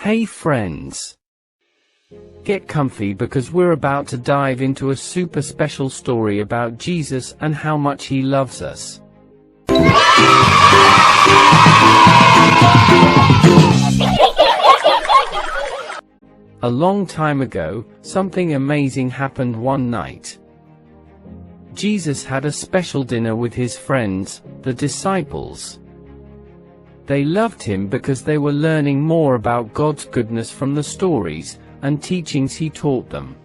Hey friends! Get comfy because we're about to dive into a super special story about Jesus and how much he loves us. A long time ago, something amazing happened one night. Jesus had a special dinner with his friends, the disciples. They loved him because they were learning more about God's goodness from the stories and teachings he taught them.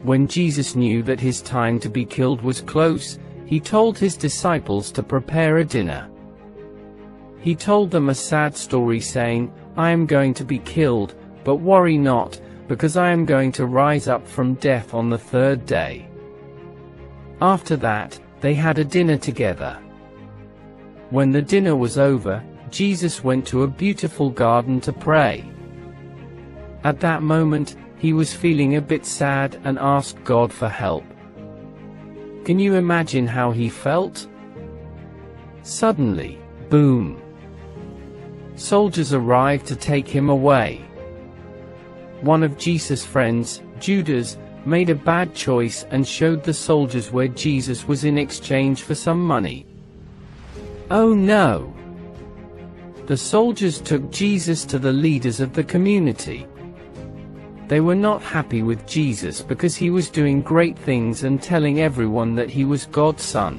When Jesus knew that his time to be killed was close, he told his disciples to prepare a dinner. He told them a sad story saying, "I am going to be killed, but worry not, because I am going to rise up from death on the third day." After that, they had a dinner together. When the dinner was over, Jesus went to a beautiful garden to pray. At that moment, he was feeling a bit sad and asked God for help. Can you imagine how he felt? Suddenly, boom! Soldiers arrived to take him away. One of Jesus' friends, Judas, made a bad choice and showed the soldiers where Jesus was in exchange for some money. Oh no! The soldiers took Jesus to the leaders of the community. They were not happy with Jesus because he was doing great things and telling everyone that he was God's son.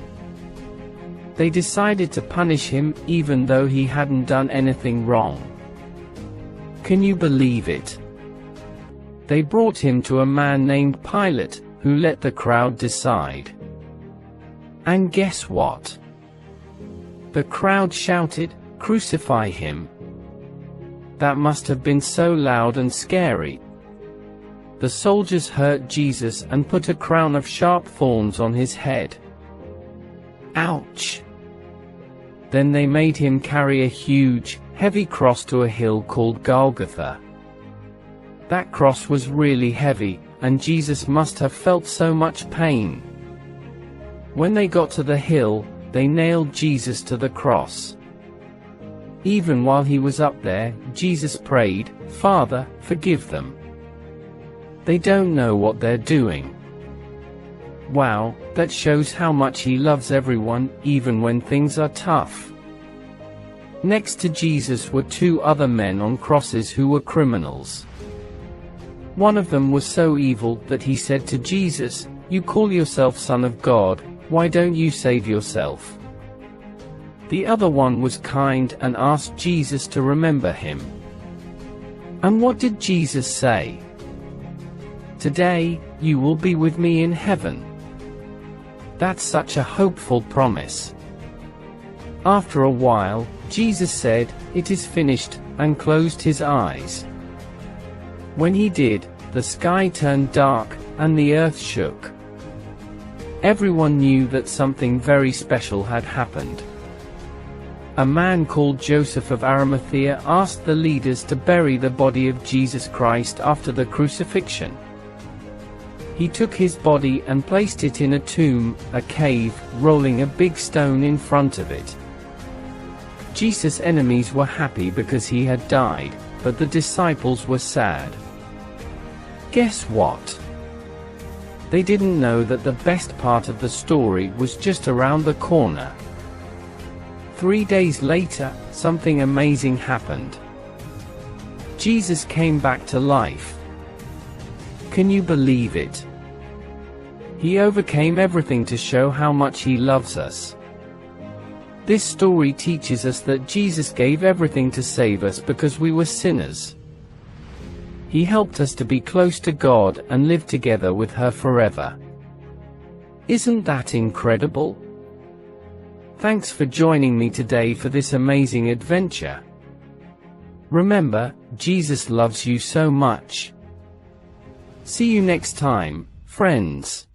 They decided to punish him even though he hadn't done anything wrong. Can you believe it? They brought him to a man named Pilate, who let the crowd decide. And guess what? The crowd shouted, "Crucify him!" That must have been so loud and scary. The soldiers hurt Jesus and put a crown of sharp thorns on his head. Ouch! Then they made him carry a huge, heavy cross to a hill called Golgotha. That cross was really heavy, and Jesus must have felt so much pain. When they got to the hill, they nailed Jesus to the cross. Even while he was up there, Jesus prayed, "Father, forgive them. They don't know what they're doing." Wow, that shows how much he loves everyone, even when things are tough. Next to Jesus were two other men on crosses who were criminals. One of them was so evil that he said to Jesus, "You call yourself Son of God, why don't you save yourself?" The other one was kind and asked Jesus to remember him. And what did Jesus say? "Today, you will be with me in heaven." That's such a hopeful promise. After a while, Jesus said, "It is finished," and closed his eyes. When he did, the sky turned dark, and the earth shook. Everyone knew that something very special had happened. A man called Joseph of Arimathea asked the leaders to bury the body of Jesus Christ after the crucifixion. He took his body and placed it in a tomb, a cave, rolling a big stone in front of it. Jesus' enemies were happy because he had died, but the disciples were sad. Guess what? They didn't know that the best part of the story was just around the corner. 3 days later, something amazing happened. Jesus came back to life. Can you believe it? He overcame everything to show how much he loves us. This story teaches us that Jesus gave everything to save us because we were sinners. He helped us to be close to God and live together with her forever. Isn't that incredible? Thanks for joining me today for this amazing adventure. Remember, Jesus loves you so much. See you next time, friends.